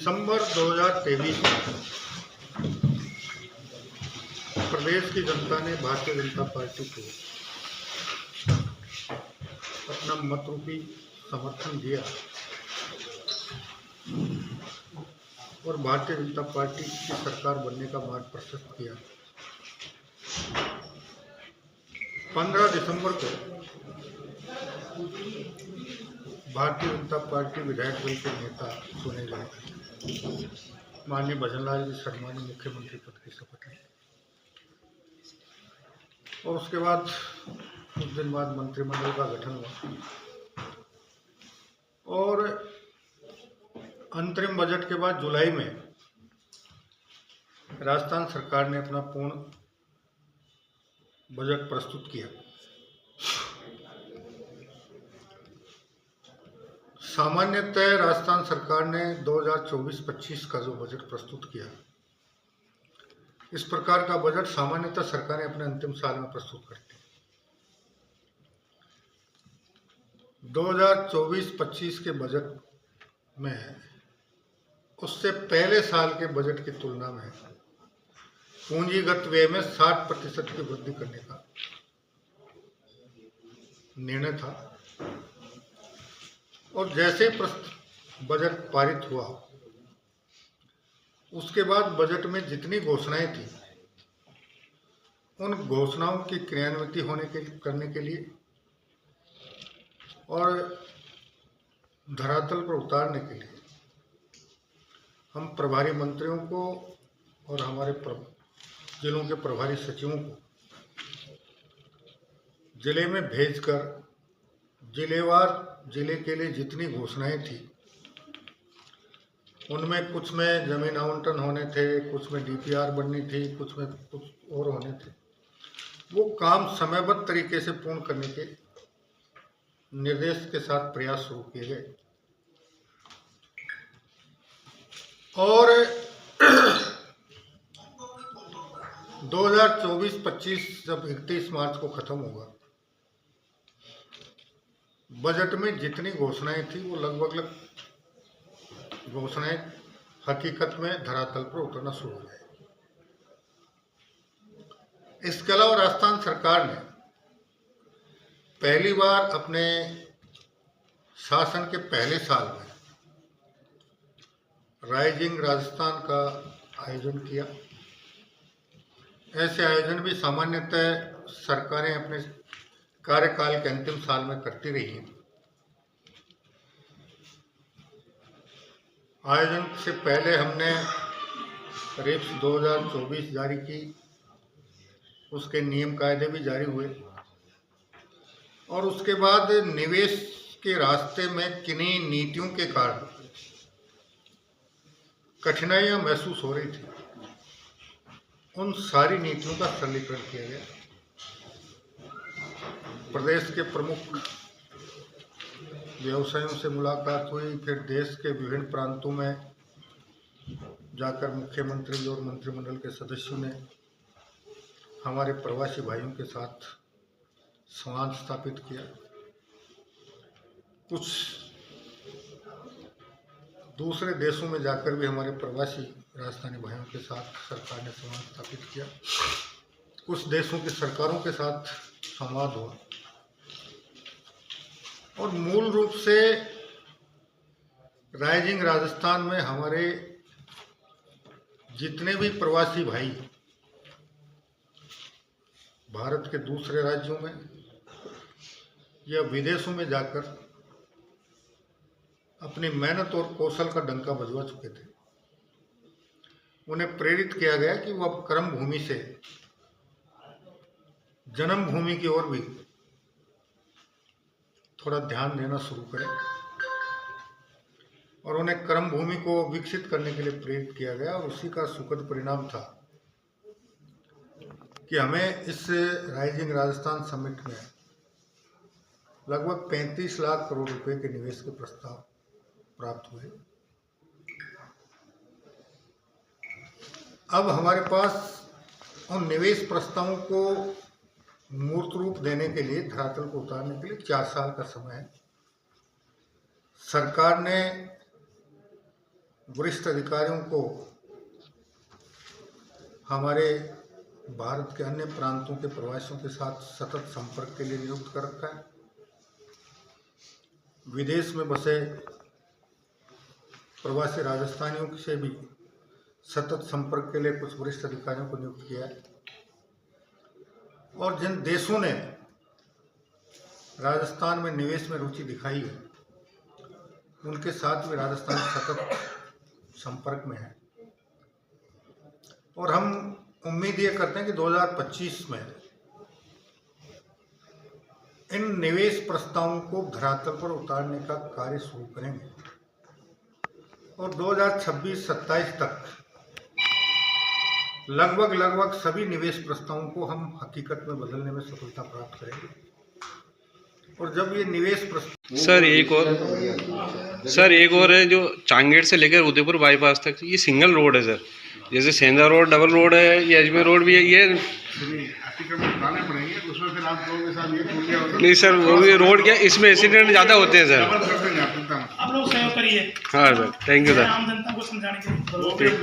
दिसंबर 2023 में प्रदेश की जनता ने भारतीय जनता पार्टी को अपना मत रूपी समर्थन दिया और भारतीय जनता पार्टी की सरकार बनने का मार्ग प्रशस्त किया। 15 दिसंबर को भारतीय जनता पार्टी विधायक दल के नेता चुने गए। माननीय भजनलाल जी शर्मा ने मुख्यमंत्री पद की शपथ ली और उसके बाद कुछ दिन बाद मंत्रिमंडल का गठन हुआ और अंतरिम बजट के बाद जुलाई में राजस्थान सरकार ने अपना पूर्ण बजट प्रस्तुत किया। सामान्यतः राजस्थान सरकार ने 2024-25 का जो बजट प्रस्तुत किया, इस प्रकार का बजट सामान्यतः सरकारें अपने अंतिम साल में प्रस्तुत करती हैं। 2024-25 के बजट में उससे पहले साल के बजट की तुलना में पूंजीगत व्यय में 60% की वृद्धि करने का निर्णय था और जैसे बजट पारित हुआ उसके बाद बजट में जितनी घोषणाएं थी उन घोषणाओं की क्रियान्वित करने के लिए और धरातल पर उतारने के लिए हम प्रभारी मंत्रियों को और हमारे जिलों के प्रभारी सचिवों को जिले में भेजकर जिलेवार जिले के लिए जितनी घोषणाएं थी उनमें कुछ में जमीन आवंटन होने थे, कुछ में डीपीआर बननी थी, कुछ में कुछ और होने थे, वो काम समयबद्ध तरीके से पूर्ण करने के निर्देश के साथ प्रयास शुरू किए गए और 2024-25 जब 31 मार्च को खत्म होगा, बजट में जितनी घोषणाएं थी वो लगभग घोषणाएं हकीकत में धरातल पर उतरना शुरू हो गए। इसके अलावा राजस्थान सरकार ने पहली बार अपने शासन के पहले साल में राइजिंग राजस्थान का आयोजन किया। ऐसे आयोजन भी सामान्यतः सरकारें अपने कार्यकाल के अंतिम साल में करती रही हैं। आयोजन से पहले हमने रिप्स 2024 जारी की, उसके नियम कायदे भी जारी हुए और उसके बाद निवेश के रास्ते में किन्हीं नीतियों के कारण कठिनाइयां महसूस हो रही थी, उन सारी नीतियों का सरलीकरण किया गया। प्रदेश के प्रमुख व्यवसायियों से मुलाकात हुई, फिर देश के विभिन्न प्रांतों में जाकर मुख्यमंत्री और मंत्रिमंडल के सदस्यों ने हमारे प्रवासी भाइयों के साथ संवाद स्थापित किया। कुछ दूसरे देशों में जाकर भी हमारे प्रवासी राजस्थानी भाइयों के साथ सरकार ने संवाद स्थापित किया। कुछ देशों की सरकारों के साथ संवाद हुआ और मूल रूप से राइजिंग राजस्थान में हमारे जितने भी प्रवासी भाई भारत के दूसरे राज्यों में या विदेशों में जाकर अपनी मेहनत और कौशल का डंका बजवा चुके थे, उन्हें प्रेरित किया गया कि वो अब कर्म भूमि से जन्म भूमि की ओर भी थोड़ा ध्यान देना शुरू करें और उन्हें कर्म भूमि को विकसित करने के लिए प्रेरित किया गया और उसी का सुखद परिणाम था कि हमें इस राइजिंग राजस्थान समिट में लगभग 35 लाख करोड़ रुपए के निवेश के प्रस्ताव प्राप्त हुए। अब हमारे पास उन निवेश प्रस्तावों को मूर्त रूप देने के लिए, धरातल को उतारने के लिए 4 साल का समय है। सरकार ने वरिष्ठ अधिकारियों को हमारे भारत के अन्य प्रांतों के प्रवासियों के साथ सतत संपर्क के लिए नियुक्त कर रखा है। विदेश में बसे प्रवासी राजस्थानियों से भी सतत संपर्क के लिए कुछ वरिष्ठ अधिकारियों को नियुक्त किया है। और जिन देशों ने राजस्थान में निवेश में रुचि दिखाई है, उनके साथ भी राजस्थान सतत संपर्क में है। और हम उम्मीद ये करते हैं कि 2025 में इन निवेश प्रस्तावों को धरातल पर उतारने का कार्य शुरू करेंगे और 2026-27 तक लगभग सभी निवेश प्रस्तावों को हम हकीकत में बदलने में सफलता प्राप्त करेंगे। और जब ये निवेश प्रस्ताव सर एक और है, जो चांगेड़ से लेकर उदयपुर बाईपास तक ये सिंगल रोड है सर, जैसे सेंधा रोड डबल रोड है, ये अजमेर रोड भी है, ये नहीं सर वो भी रोड क्या, इसमें एक्सीडेंट ज़्यादा होते हैं सर। आप लोग सहयोग करिए। हाँ सर, थैंक यू सर। आम जनता को समझाने के लिए